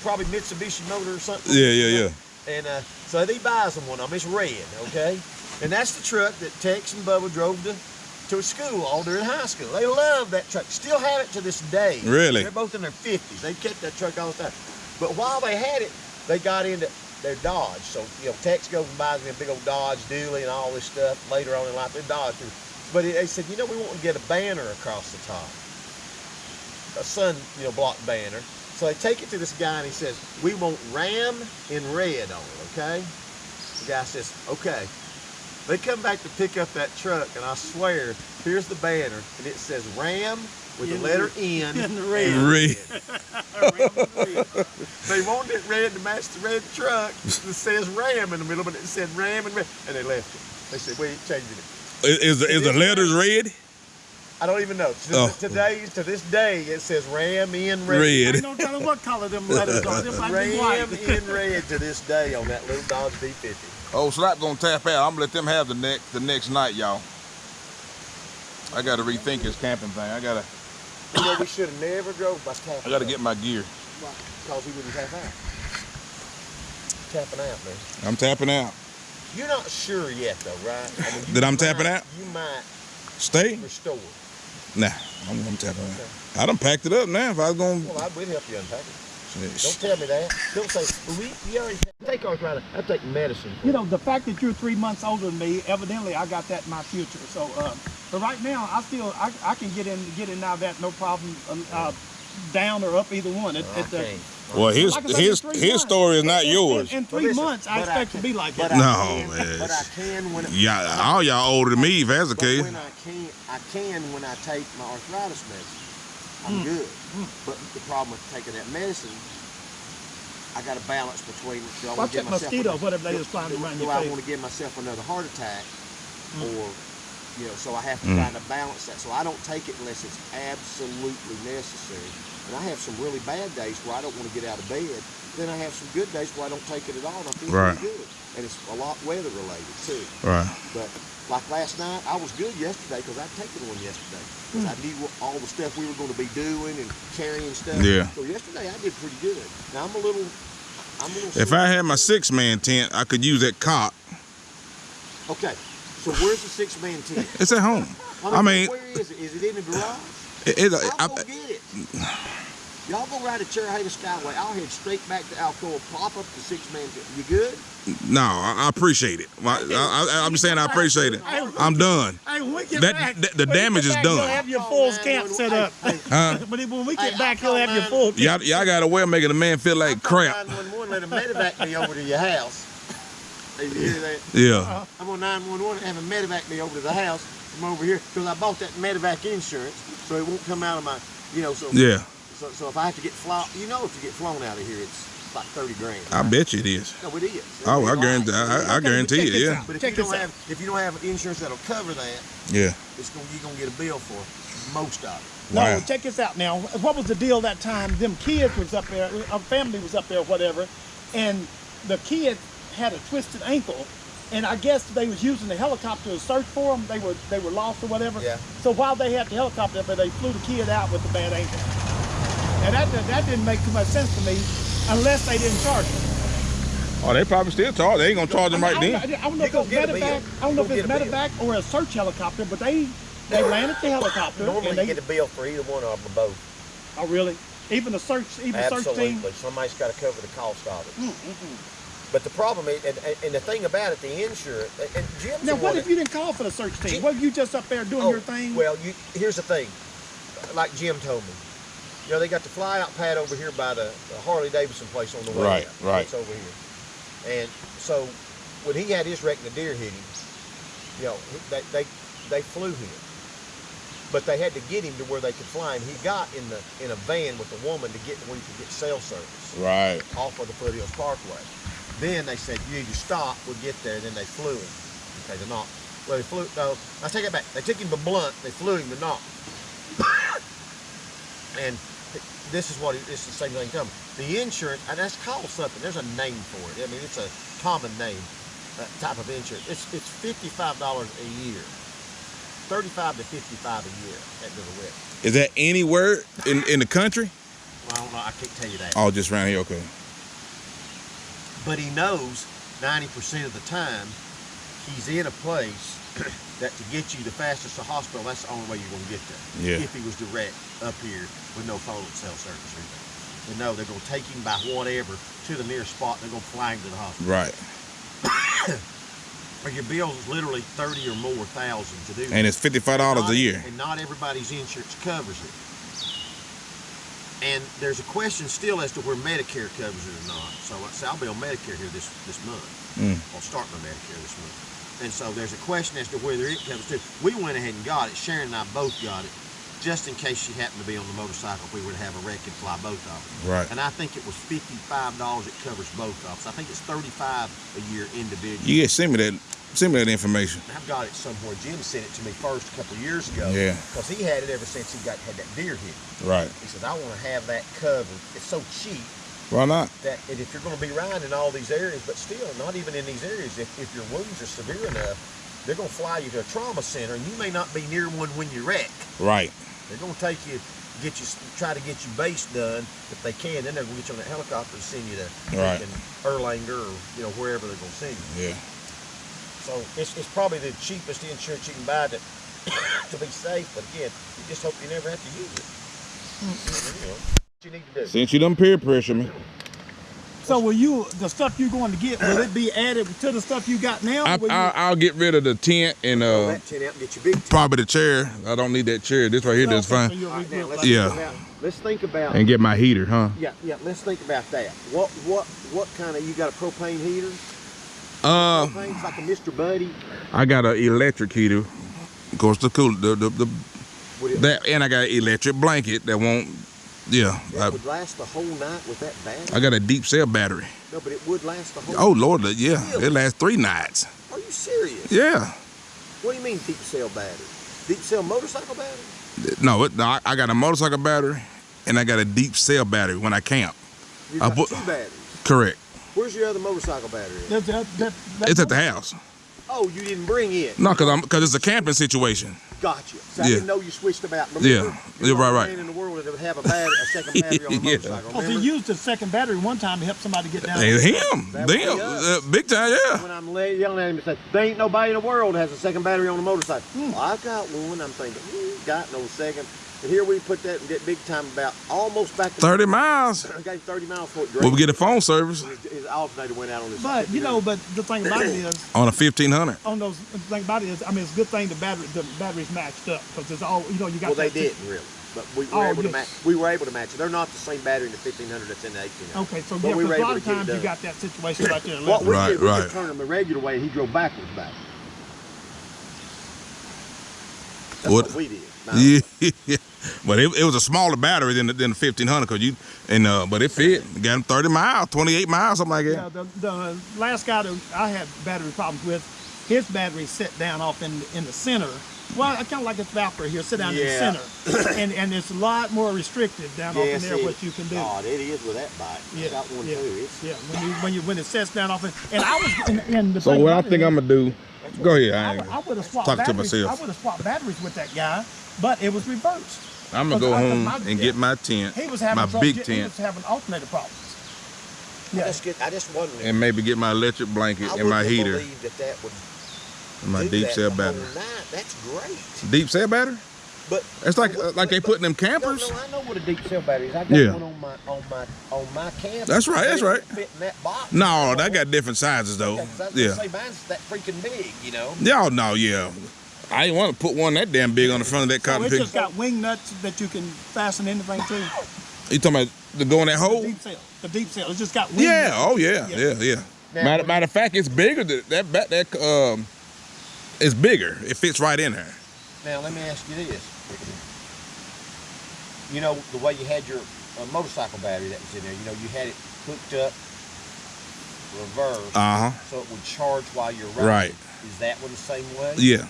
A: probably Mitsubishi motor or something.
B: Yeah.
A: And so he buys them one of them. It's red, okay? And that's the truck that Tex and Bubba drove to school all during high school. They love that truck. Still have it to this day.
B: Really?
A: They're both in their 50s. They kept that truck all the time. But while they had it, they got into their Dodge. So, Tex goes and buys me a big old Dodge dually and all this stuff later on in life. They're Dodge. But they said, we want to get a banner across the top. A sun, block banner. So they take it to this guy and he says, we want Ram in red on it, okay? The guy says, okay. They come back to pick up that truck and I swear, here's the banner and it says Ram with the letter N
C: in red.
A: They wanted it red to match the red truck that says Ram in the middle, but it said Ram and red. And they left it. They said, we ain't changing it.
B: Is the letters red?
A: I don't even know. To this day, it says Ram in red.
C: Ain't no telling what color them letters are. Them might be white.
A: Ram in red to this day on that little Dodge D50.
B: Oh, Slap gonna tap out. I'm gonna let them have the next night, y'all. I gotta rethink this camping thing.
A: We should have never drove by tapping.
B: I gotta get my gear.
A: Because he wouldn't tap out. Tapping out, man.
B: I'm tapping out.
A: You're not sure yet, though, right?
B: That I'm tapping out?
A: You might
B: Stay?
A: restore.
B: Nah, I'm tapping out. I done packed it up now. If I was gonna.
A: Well, I would help you unpack it.
B: Shit.
A: Don't tell me that. Don't say, we already take arthritis. I take medicine.
C: The fact that you're 3 months older than me, evidently I got that in my future. So, but right now, I can get in now that no problem, down or up either one.
B: Well, his
C: Like I said,
B: his story is not yours.
C: In 3 months, I expect to be like that.
B: No, man.
A: But I can when
B: All y'all older than me, if that's the
A: but
B: case.
A: when I can when I take my arthritis medicine. I'm good. But the problem with taking that medicine, I got to balance between.
C: Watch that mosquito, whatever they just flying around your
A: Do I
C: face.
A: want to give myself another heart attack, or so I have to kind of balance that. So I don't take it unless it's absolutely necessary. And I have some really bad days where I don't want to get out of bed. Then I have some good days where I don't take it at all. And I feel
B: Right.
A: really good. And it's a lot weather related too.
B: Right.
A: But like last night, I was good yesterday because I'd taken one yesterday. Because I knew all the stuff we were going to be doing and carrying stuff.
B: Yeah.
A: So yesterday I did pretty good. Now I'm a little
B: If I had my 6-man tent, I could use that cot.
A: Okay. So where's the 6-man tent?
B: It's at home. I mean,
A: where is it? Is it in the garage? I'll go get it. Y'all go ride a Cherry Skyway. I'll head straight back to Alcoa, pop up the 6-man tent. You good?
B: No, I appreciate it. I'm just saying I appreciate it. I'm done.
C: Hey, when we get
B: That-
C: back,
B: the
C: when we
B: damage
C: get
B: is
C: back,
B: done.
C: You'll have your full camp set up. When we get back, you'll have your full camp.
B: Y'all got a way of making a man feel like crap.
A: 911, let a medevac me over to your house. Did you hear that?
B: Yeah.
A: I'm on 911 and have a medevac me over to the house from over here because I bought that medevac insurance, so it won't come out of my, so
B: Yeah.
A: So if I have to get flown, if you get flown out of here, it's like 30 grand.
B: I bet you it is.
A: No, it is.
B: Oh, I guarantee. I guarantee it. Yeah.
A: But if you don't have insurance that'll cover that,
B: Yeah.
A: you're gonna get a bill for most of it.
C: No,
B: Wow.
C: check this out now. What was the deal that time? Them kids was up there, a family was up there, whatever, and the kid had a twisted ankle, and I guess they was using the helicopter to search for them. They were lost or whatever.
A: Yeah.
C: So while they had the helicopter up there, they flew the kid out with the bad ankle. And that didn't make too much sense to me unless they didn't charge them.
B: Oh, they probably still charge. They ain't gonna charge them right then.
C: I don't know if it's medevac. I don't know if it's medevac or a search helicopter, but they landed the helicopter.
A: Normally
C: and they
A: you get a bill for either one of them or both.
C: Oh, really? Even the search, search team.
A: Absolutely. Somebody's got to cover the cost of it. But the problem is, and the thing about it, the insurance. And Jim's
C: now, what if you didn't call for the search team? What if you just up there doing your thing?
A: Well, here's the thing. Like Jim told me, you know, they got the fly-out pad over here by the Harley Davidson place on the way.
B: Right.
A: It's over here. And so when he had his wreck and the deer hit him, you know, they flew him. But they had to get him to where they could fly him. He got in a van with a woman to get to where he could get cell service.
B: Right.
A: Off of the Foothills Parkway. Then they said, you either stop, we'll get there, and then they flew him. Okay, they're not. Well, they flew, no, I take it back. They took him to Blunt, they flew him to Knox. And this is it's the same thing coming. The insurance, and that's called something, there's a name for it. I mean, it's a common name, type of insurance. It's $55 a year. 35 to 55 a year at the wreck.
B: Is that anywhere in the country?
A: Well, I don't know, I can't tell you that.
B: Oh, just around here, okay.
A: But he knows 90% of the time he's in a place that to get you the fastest to hospital, that's the only way you're going to get there.
B: Yeah. If
A: he was direct up here with no phone cell service or anything. But no, they're going to take him by whatever to the nearest spot. They're going to fly him to the hospital.
B: Right.
A: Or your bill is literally 30 or more thousand to do.
B: And it's $55 a year.
A: And not everybody's insurance covers it. And there's a question still as to where Medicare covers it or not. So I'll be on Medicare here this month. I'll start my Medicare this month. And so there's a question as to whether it covers it. We went ahead and got it. Sharon and I both got it, just in case she happened to be on the motorcycle if we were to have a wreck and fly both of them.
B: Right.
A: And I think it was $55. It covers both of us. I think it's $35 a year individual.
B: You get send me that information.
A: I've got it somewhere. Jim sent it to me first a couple of years ago.
B: Yeah.
A: Because he had it ever since he had that deer hit.
B: Right.
A: He said, I want to have that covered. It's so cheap.
B: Why not?
A: That if you're going to be riding in all these areas, but still, not even in these areas, if your wounds are severe enough, they're going to fly you to a trauma center, and you may not be near one when you wreck.
B: Right.
A: They're going to take you, try to get you base done if they can. Then they're going to get you on that helicopter and send you to Erlanger or wherever they're going to send you.
B: Yeah.
A: So it's probably the cheapest insurance you can buy to be safe. But again, you just hope you never have to use it. What you need to do.
B: Since you done peer pressure me.
C: So the stuff you're going to get, will it be added to the stuff you got now?
B: I'll get rid of the tent and
A: that tent out and get your big tent.
B: probably the chair. I don't need that chair. This right here is fine.
A: So let's think about
B: and get my heater, huh?
A: Yeah. Let's think about that. What kind of, you got a propane heater? Propane's like a Mr. Buddy.
B: I got an electric heater. Of course, the that, and I got an electric blanket that won't. Yeah.
A: That would last the whole night with that battery?
B: I got a deep cell battery.
A: No, but it would last the whole
B: night? Oh, Lord, yeah.
A: Really?
B: It lasts 3 nights.
A: Are you serious?
B: Yeah.
A: What do you mean deep cell battery? Deep cell motorcycle battery?
B: No, I got a motorcycle battery, and I got a deep cell battery when I camp.
A: You got 2 batteries?
B: Correct.
A: Where's your other motorcycle battery?
B: It's at the house.
A: Oh, you didn't bring it?
B: No, because it's a camping situation.
A: Gotcha. So I didn't know you switched them out.
B: Remember, you're right.
A: Man in the world that would have a second battery on a motorcycle.
C: Because he used a second battery one time to help somebody get down.
B: Him, big time, yeah.
A: When I'm yelling at him and say, there ain't nobody in the world that has a second battery on a motorcycle. Well, I've got one. I'm thinking, got no second. And here we put that and get big time about almost back to
B: 30 miles.
A: I gave 30 miles for it.
B: Well, we get a phone service.
A: His alternator went out on this.
C: But the thing about it is
B: on a 1500.
C: On those, the thing about it is, I mean, it's a good thing the batteries matched up because it's all you got.
A: Well, they didn't really, but we were able to match. We were able to match it. They're not the same battery in the 1500 that's in the 1800.
C: Okay, so because a lot of times you got that situation right there.
A: What we did, we could turn them the regular way, and he drove backwards back. That's what we did.
B: Yeah. But it was a smaller battery than the 1500 but it fit. Got him 30 miles, 28 miles, something like that.
C: Yeah, the last guy that I had battery problems with, his battery set down off in the center. Well, I kind of like this Valkyrie here, sit down in the center, and it's a lot more restrictive down off in there what you can do.
A: Oh, it is with that bike. Yeah, I got one too.
C: When it sets down off, and I was in the.
B: So what I think I'm gonna do? Go ahead.
C: I would have swapped
B: talking
C: batteries.
B: to myself.
C: I would have swapped batteries with that guy, but it was reversed.
B: I'm gonna go home and get my tent,
C: He was having
B: my big
C: He
B: tent,
C: was having alternator problems.
A: I just wondered.
B: and maybe get my electric blanket
A: I
B: and my
A: wouldn't have
B: heater.
A: believed that would
B: And my
A: do
B: deep
A: that
B: cell
A: the
B: battery.
A: whole night. That's great.
B: Deep cell battery?
A: But
B: It's like they put in them campers.
A: No, I know what a deep cell battery is. I got
B: Yeah.
A: one on my camper.
B: That's right, that's right.
A: Fit in that box.
B: No, they got different sizes though.
A: Okay, 'cause I was
B: Yeah.
A: gonna say mine's that freaking big, you know.
B: Y'all know, yeah. I didn't want to put one that damn big on the front of that
C: So
B: cotton
C: it's
B: pick.
C: just got wing nuts that you can fasten anything to.
B: You talking about to go in that hole?
C: The deep cell. It's just got wing
B: Yeah.
C: nuts.
B: Oh yeah. Yeah.
A: Now,
B: Matter of fact, it's bigger. That it's bigger. It fits right in there.
A: Now let me ask you this. You know the way you had your motorcycle battery that was in there. You know you had it hooked up, reverse, so it would charge while you're riding.
B: Right.
A: Is that one the same way?
B: Yeah.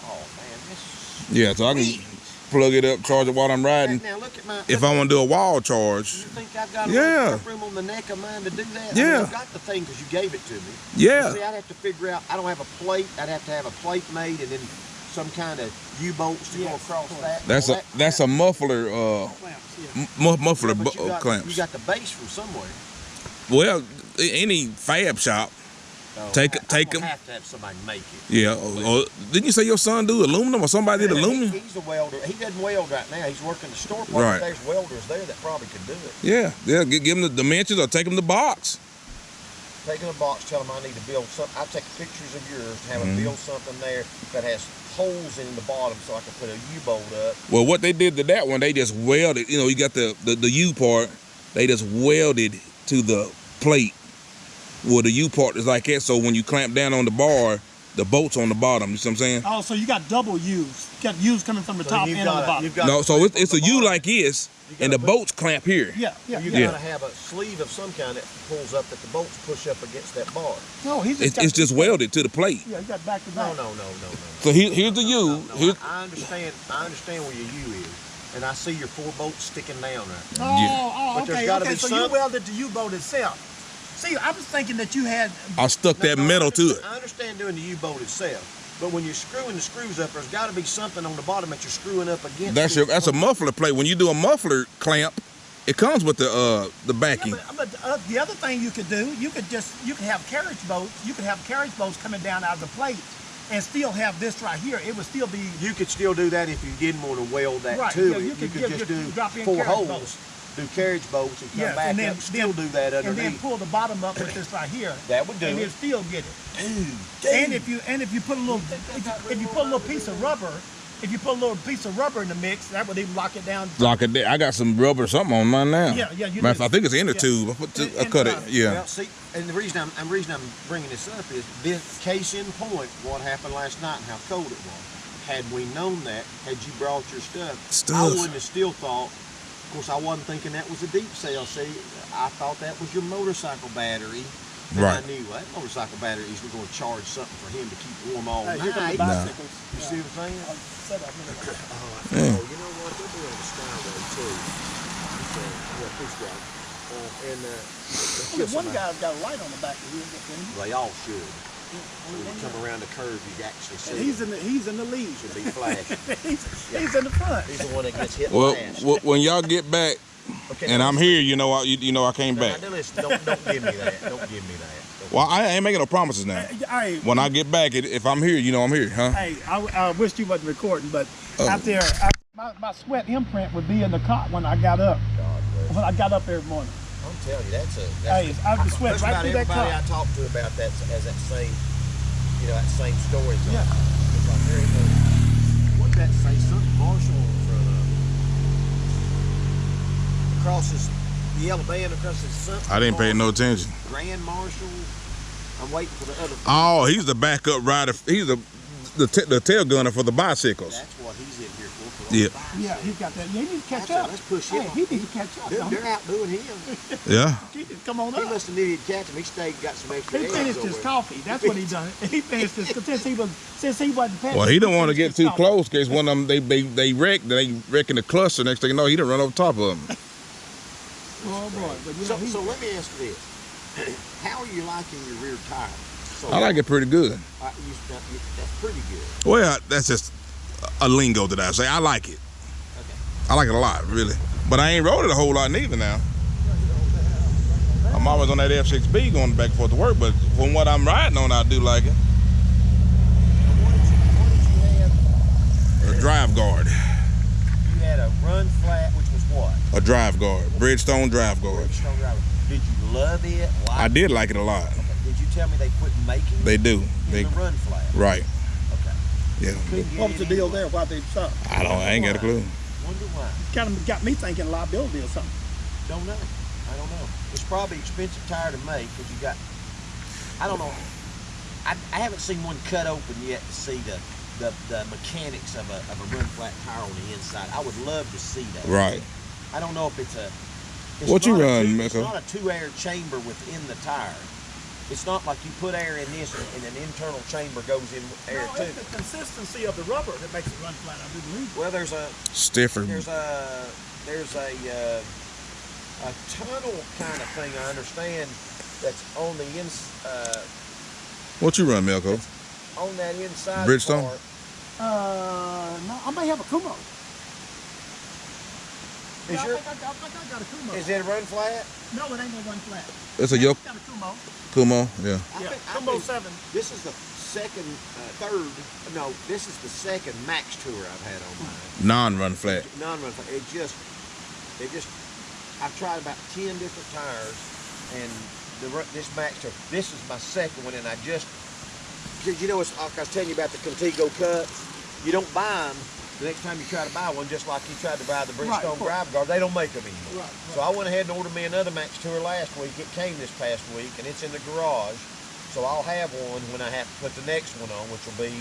A: Oh man, this is
B: Yeah. So I can
A: sweet.
B: plug it up, charge it while I'm riding.
A: Now look at my.
B: If I want to do a wall charge,
A: You think I've got a
B: Yeah.
A: little room on the neck of mine to do that?
B: Yeah.
A: I mean, I've got the thing because you gave it to me.
B: yeah.
A: See, I'd have to figure out. I don't have a plate. I'd have to have a plate made and then some kind of U-bolts to go across that.
B: That's a muffler.
C: Clamps, yeah.
B: Muffler
A: But you got,
B: clamps.
A: You got the base from somewhere.
B: Well, any fab shop.
A: So
B: Take
A: I'm
B: 'em.
A: gonna have to have somebody make it.
B: Yeah. Didn't you say your son do aluminum or somebody did aluminum?
A: He's a welder. He doesn't weld right now. He's working the store part.
B: Right.
A: There's welders there that probably could do it.
B: Yeah. Yeah. Give him the dimensions or take him the box.
A: Take him a box, tell him I need to build something. I'll take pictures of yours, have him build something there that has holes in the bottom so I can put a U-bolt up.
B: Well, what they did to that one, they just welded. You know, you got the U part. They just welded to the plate. Well, the U part is like that. So when you clamp down on the bar, the bolt's on the bottom. You see what I'm saying?
C: Oh, so you got double U's. You got U's coming from the top and on the bottom.
B: No, so it's a U like this, and the bolts clamp here.
C: Yeah.
A: You gotta have a sleeve of some kind that pulls up that the bolts push up against that bar.
C: No, he's
B: It's just welded to the plate.
C: Yeah, you got back to
A: No,
C: back.
A: no.
B: So here's the U.
A: No, I understand where your U is. And I see your 4 bolts sticking down right there.
C: Oh,
A: But there's
C: okay,
A: gotta
C: okay.
A: be
C: So
A: some-
C: you welded the U-bolt itself. See, I was thinking that you had.
B: I stuck that metal to it.
A: I understand doing the U-bolt itself. But when you're screwing the screws up, there's got to be something on the bottom that you're screwing up against.
B: That's a muffler plate. When you do a muffler clamp, it comes with the backing.
C: Yeah, but the other thing you could do, you could have carriage bolts. You could have carriage bolts coming down out of the plate, and still have this right here. It would still be.
A: You could still do that if you didn't want to weld that
C: Right,
A: to
C: yeah,
A: it.
C: you
A: You
C: could
A: could just do
C: drop in
A: 4
C: carriage
A: holes,
C: bolts.
A: do carriage bolts, and come back up. Still do that
C: and
A: underneath.
C: then pull the bottom up with this right here.
A: That would do
C: and
A: it.
C: you'd still get it.
A: Dude.
C: And if you put a little piece of rubber, in the mix, that would even lock it down.
B: Lock it there. I got some rubber or something on mine now.
C: Yeah, you
B: Matter of
C: do.
B: fact, I think it's inner
C: Yeah.
B: tube. I cut it. Yeah.
A: Well, see, and the reason I'm bringing this up is this case in point. What happened last night and how cold it was. Had we known that, had you brought your stuff, I wouldn't have still thought. Of course, I wasn't thinking that was a deep cell. See, I thought that was your motorcycle battery. And
B: Right.
A: I knew that motorcycle battery is going to charge something for him to keep warm all
C: Hey,
A: night.
C: here come the bicycles.
A: You see what I'm saying?
C: Set up a minute.
A: Oh, you know what? They'll be on the Skyway too. So, yeah, this guy. And
C: One guy's got a light on the back of his.
A: they all should. When you come around the curve, you actually see.
C: He's in the lead.
A: Should be flashing.
C: he's in the front.
A: He's the one that gets hit
B: Well,
A: last.
B: when y'all get back,
A: Okay,
B: and
A: now
B: I'm
A: listen.
B: here, you know I came
A: Now,
B: back.
A: now listen, don't give me that. Don't give me that.
B: Well, I ain't making no promises now.
C: Hey,
B: When I get back, if I'm here, you know I'm here, huh?
C: hey, I wish you wasn't recording, but out there, my sweat imprint would be in the cot when I got up.
A: God bless.
C: When I got up every morning.
A: I'm telling you, that's
C: Hey, I would sweat
A: just
C: right
A: about
C: through that
A: everybody I
C: cot.
A: talked to about that has that same, that same story.
C: Yeah.
A: It's like, there you go. What did that say? Something Marshall in front of him. Across his, the yellow band across his something.
B: I didn't pay no attention.
A: Grand Marshal. I'm waiting for the other.
B: Oh, he's the backup rider. He's the tail gunner for the bicycles.
A: That's what he's in here for.
B: Yeah.
C: Yeah, he's got that. Yeah, he needs to catch
A: That's
C: up.
A: Let's push him.
C: Hey, he needs to catch up.
A: They're
C: don't he?
A: outdoing him.
B: Yeah.
C: Come on
A: He
C: up.
A: must have needed to catch him. He stayed, got some extra
C: He
A: eggs
C: finished
A: over
C: his
A: there.
C: coffee. That's what he done. He finished his since he wasn't paying.
B: Well, he don't want to get too
C: coffee.
B: close because one of them they wreck in the cluster. Next thing you know, he done run over top of them.
C: Oh boy, but yeah,
A: So let me ask you this: how are you liking your rear tire? So
B: I like it pretty good.
A: that's pretty good.
B: Well, that's just a lingo that I say. I like it.
A: Okay.
B: I like it a lot, really. But I ain't rode it a whole lot neither now. I'm always on that F6B going back and forth to work, but from what I'm riding on, I do like it.
A: What did you have?
B: A drive guard.
A: You had a run flat, which was what?
B: A drive guard. Bridgestone drive guard.
A: Bridgestone driver. Did you love it?
B: I did like it a lot.
A: Okay. Did you tell me they quit making
B: They do.
A: the run flat?
B: Right.
A: Okay.
B: Yeah.
C: What was the deal there? Why they stopped?
B: I ain't got a clue.
A: Wonder why.
C: Kind of got me thinking liability or something.
A: Don't know. I don't know. It's probably expensive tire to make because you got. I don't know. I haven't seen one cut open yet to see the mechanics of a run flat tire on the inside. I would love to see that.
B: Right.
A: I don't know if it's a. It's
B: What you
A: not a
B: run,
A: two-
B: Miko?
A: It's not a 2-air chamber within the tire. It's not like you put air in this and an internal chamber goes in air
C: No,
A: too.
C: it's the consistency of the rubber that makes it run flat, I do believe.
A: Well, there's a
B: Stiffer.
A: tunnel kind of thing. I understand that's on the
B: What you run, Milko?
A: on that inside
B: Bridgestone?
A: part.
C: No, I may have a Kumo.
A: Is
C: Yeah,
A: your
C: I think I got a Kumo.
A: is it a run flat?
C: No, it ain't no run flat.
B: It's a
C: I
B: yoke.
C: got a Kumo.
B: Kumo, yeah.
C: Yeah,
A: I
C: Kumo
A: think
C: 7.
A: This is the second, third. No, this is the second max tour I've had on mine.
B: Non-run flat.
A: Non-run flat. It just. I've tried about 10 different tires, and this max tour. This is my second one, and I just. You know, it's like I was telling you about the Contigo cuts. You don't buy them. The next time you try to buy one, just like you tried to buy the Bridgestone Drive Guard, they don't make them anymore.
C: Right.
A: So I went ahead and ordered me another Max Tour last week. It came this past week, and it's in the garage. So I'll have one when I have to put the next one on, which will be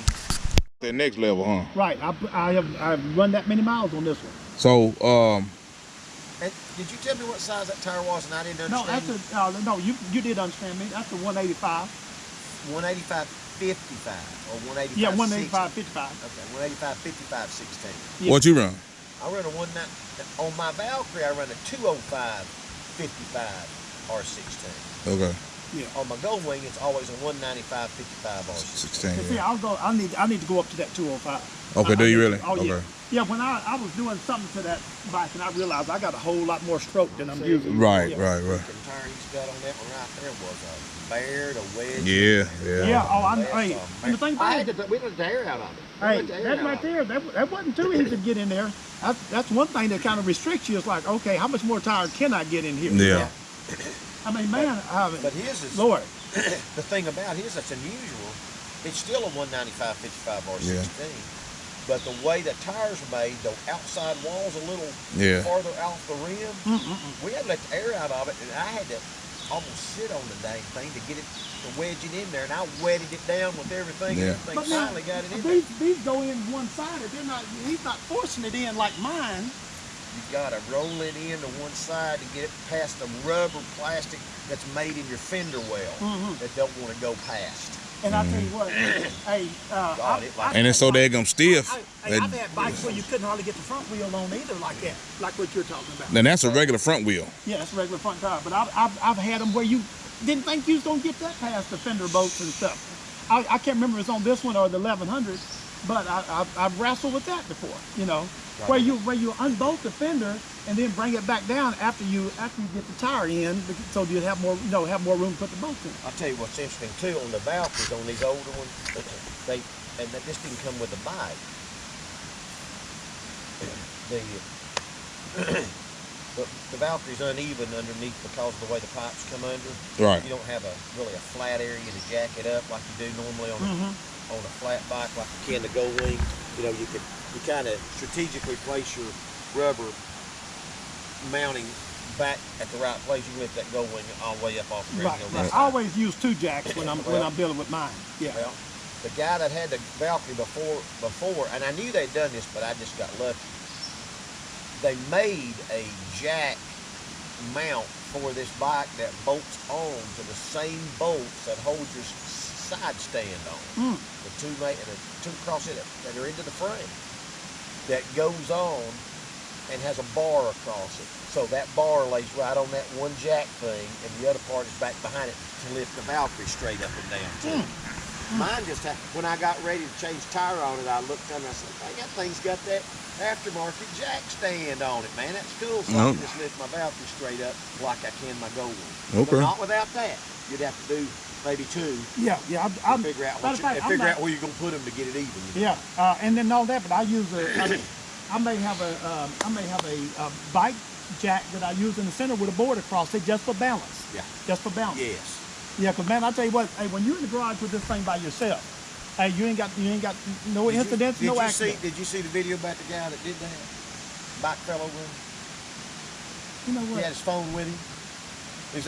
B: The next level, huh?
C: Right. I've run that many miles on this one.
B: So,
A: And did you tell me what size that tire was, and I didn't
C: No,
A: understand?
C: that's no. You did understand me. That's the 185.
A: 185/55 or 185.
C: Yeah, 185 55.
A: Okay, 185/55/16.
C: Yeah.
B: what you run?
A: I run a on my Valkyrie. I run a 205/55 R16.
B: Okay.
C: Yeah.
A: On my Gold Wing, it's always a 195/55 R16.
B: 16.
C: See, I need to go up to that 205.
B: Okay, do you really?
C: Oh yeah.
B: Okay.
C: Yeah, when I was doing something to that bike and I realized I got a whole lot more stroke than I'm using.
B: Right,
C: Yeah.
B: right.
A: The tire he's got on that one right there was a Baird, a wedge.
B: Yeah.
C: Yeah. Oh, hey, and the thing
A: I
C: about
A: had
C: it,
A: to, we took the air out of it. We
C: hey,
A: took the air
C: that
A: out
C: right
A: of it.
C: there, that wasn't too easy to get in there. That's one thing that kind of restricts you. It's like, okay, how much more tire can I get in here?
B: Yeah.
C: I mean, man,
A: But his is,
C: Lord.
A: the thing about his that's unusual, it's still a 195/55 R16.
B: Yeah.
A: But the way the tires are made, the outside wall's a little
B: Yeah.
A: farther off the rim. We had to let the air out of it, and I had to almost sit on the dang thing to get it, to wedge it in there, and I wetted it down with everything,
B: Yeah.
A: and everything
C: But now,
A: finally got it in there.
C: these go in one-sided. He's not forcing it in like mine.
A: You gotta roll it in to one side to get it past the rubber plastic that's made in your fender well that don't want to go past.
C: And I tell you what, hey,
A: God, it like-
B: And it's so daggum stiff.
C: I've had bikes where you couldn't hardly get the front wheel on either, like that, like what you're talking about.
B: Then that's a regular front wheel.
C: Yeah, that's a regular front tire. But I've had them where you didn't think you was gonna get that past the fender bolts and stuff. I can't remember if it's on this one or the 1100, but I've wrestled with that before. You know, where you unbolt the fender and then bring it back down after you get the tire in, so you have more room to put the bolts in.
A: I'll tell you what's interesting too on the Valkyries, on these older ones, this didn't come with the bike. The Valkyrie's uneven underneath because of the way the pipes come under.
B: Right.
A: You don't have really a flat area to jack it up like you do normally on a flat bike like you can the Gold Wing. You know, you kind of strategically place your rubber mounting back at the right place. You can lift that Gold Wing all the way up off the ground.
C: Right. I always use 2 jacks when I'm building with mine. Yeah.
A: Well, the guy that had the Valkyrie before, and I knew they'd done this, but I just got lucky. They made a jack mount for this bike that bolts on to the same bolts that hold your side stand on. The two crosses that are into the frame that goes on and has a bar across it. So that bar lays right on that one jack thing, and the other part is back behind it to lift the Valkyrie straight up and down too. Mine just had, when I got ready to change tire on it, I looked under and I said, "Dang, that thing's got that aftermarket jack stand on it, man. That's cool." So I can just lift my Valkyrie straight up like I can my Gold one.
B: Okay.
A: But not without that. You'd have to do maybe two.
C: Yeah. I'm
A: Figure out
C: matter of fact,
A: figure out where you're gonna put them to get it even. You know?
C: Yeah, and then all that, but I use I may have a bike jack that I use in the center with a board across it just for balance.
A: Yeah.
C: Just for balance.
A: Yes.
C: Yeah, cause man, I tell you what, hey, when you're in the garage with this thing by yourself, hey, you ain't got no incidents, no accidents.
A: Did you see the video about the guy that did that? Bike fell over him.
C: You know what?
A: He had his phone with him. He's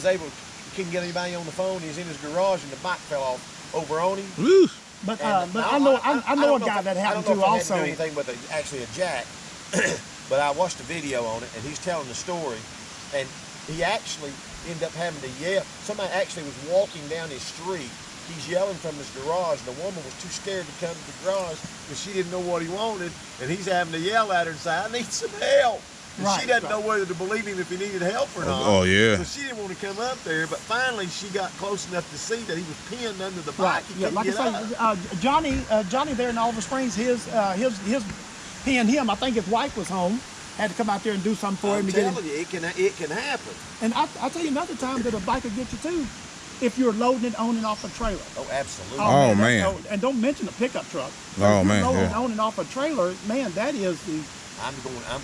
A: able. Couldn't get anybody on the phone. He's in his garage and the bike fell off over on him.
B: Woo.
C: But I know a guy that happened to also.
A: I don't know if it had to do anything with actually a jack, but I watched a video on it and he's telling the story, and he actually ended up having to yell. Somebody actually was walking down his street. He's yelling from his garage, and the woman was too scared to come to the garage because she didn't know what he wanted, and he's having to yell at her and say, "I need some help." And she doesn't know whether to believe him if he needed help or not.
B: Oh, yeah.
A: So she didn't want to come up there, but finally she got close enough to see that he was pinned under the bike.
C: Right. Yeah, like I say, Johnny there in Oliver Springs, his pinned him. I think his wife was home. Had to come out there and do something for him to get him.
A: I'm telling you, it can happen.
C: And I'll tell you another time that a bike will get you too, if you're loading it on and off a trailer.
A: Oh, absolutely.
B: Oh, man.
C: And don't mention a pickup truck.
B: Oh, man.
C: Loading
B: Yeah.
C: on and off a trailer, man, that is the.
A: I'm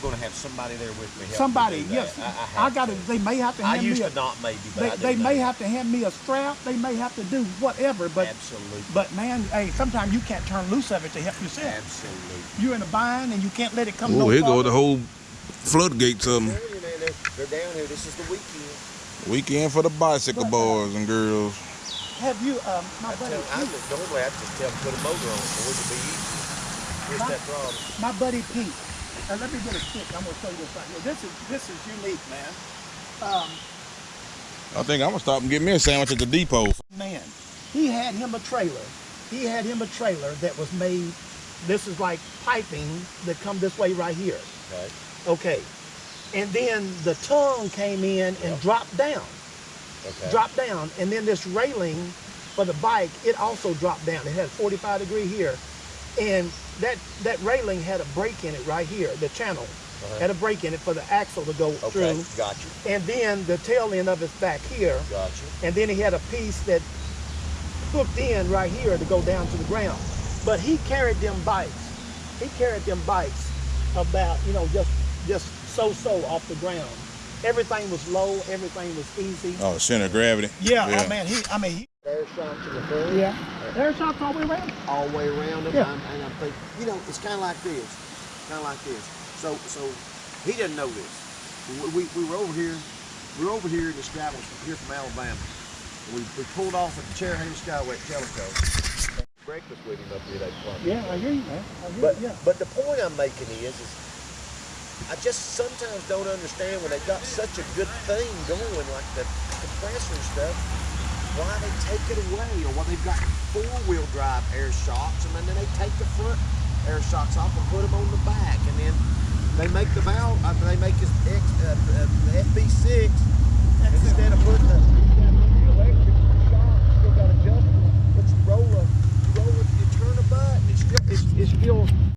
A: going to have somebody there with me.
C: Somebody, yes. I got it. They may have to hand me.
A: I used to not maybe, but
C: they may have to hand me a strap. They may have to do whatever. But
A: absolutely.
C: But man, hey, sometimes you can't turn loose of it to help yourself.
A: Absolutely.
C: You're in a bind and you can't let it come.
B: Oh,
C: no
B: here go
C: farther.
B: the whole floodgates of them.
A: They're down here. This is the weekend.
B: Weekend for the bicycle boys and girls.
C: Have you, my buddy?
A: Normally I just tell them to put a motor on so it would be easy. Here's that problem.
C: My buddy Pete. Let me get a stick. I'm gonna show you this right here. This is unique, man.
B: I think I'm gonna stop and get me a sandwich at the depot.
C: Man, he had him a trailer. He had him a trailer that was made. This is like piping that come this way right here.
A: Okay.
C: Okay. And then the tongue came in and dropped down.
A: Okay.
C: Dropped down. And then this railing for the bike, it also dropped down. It had a 45-degree here. And that railing had a break in it right here. The channel had a break in it for the axle to go through.
A: Okay, got you.
C: And then the tail end of it's back here.
A: Got you.
C: And then he had a piece that hooked in right here to go down to the ground. But he carried them bikes. He carried them bikes about, just so off the ground. Everything was low. Everything was easy.
B: Oh, the center of gravity.
C: Yeah. Oh man,
A: Air shocks in the front.
C: Yeah. Air shocks all the way around.
A: All the way around them.
C: Yeah.
A: And I'm thinking, it's kind of like this. So he doesn't know this. We were over here. We were over here in this gravel here from Alabama. We pulled off at the Cherry Skyway at Calico. Breakfast with him up here that club.
C: Yeah, I hear you, man.
A: But the point I'm making is I just sometimes don't understand when they got such a good thing going, like the compressor and stuff, why they take it away, or why they've got four-wheel drive air shocks, and then they take the front air shocks off and put them on the back, and then they make the valve. They make the FB6. It's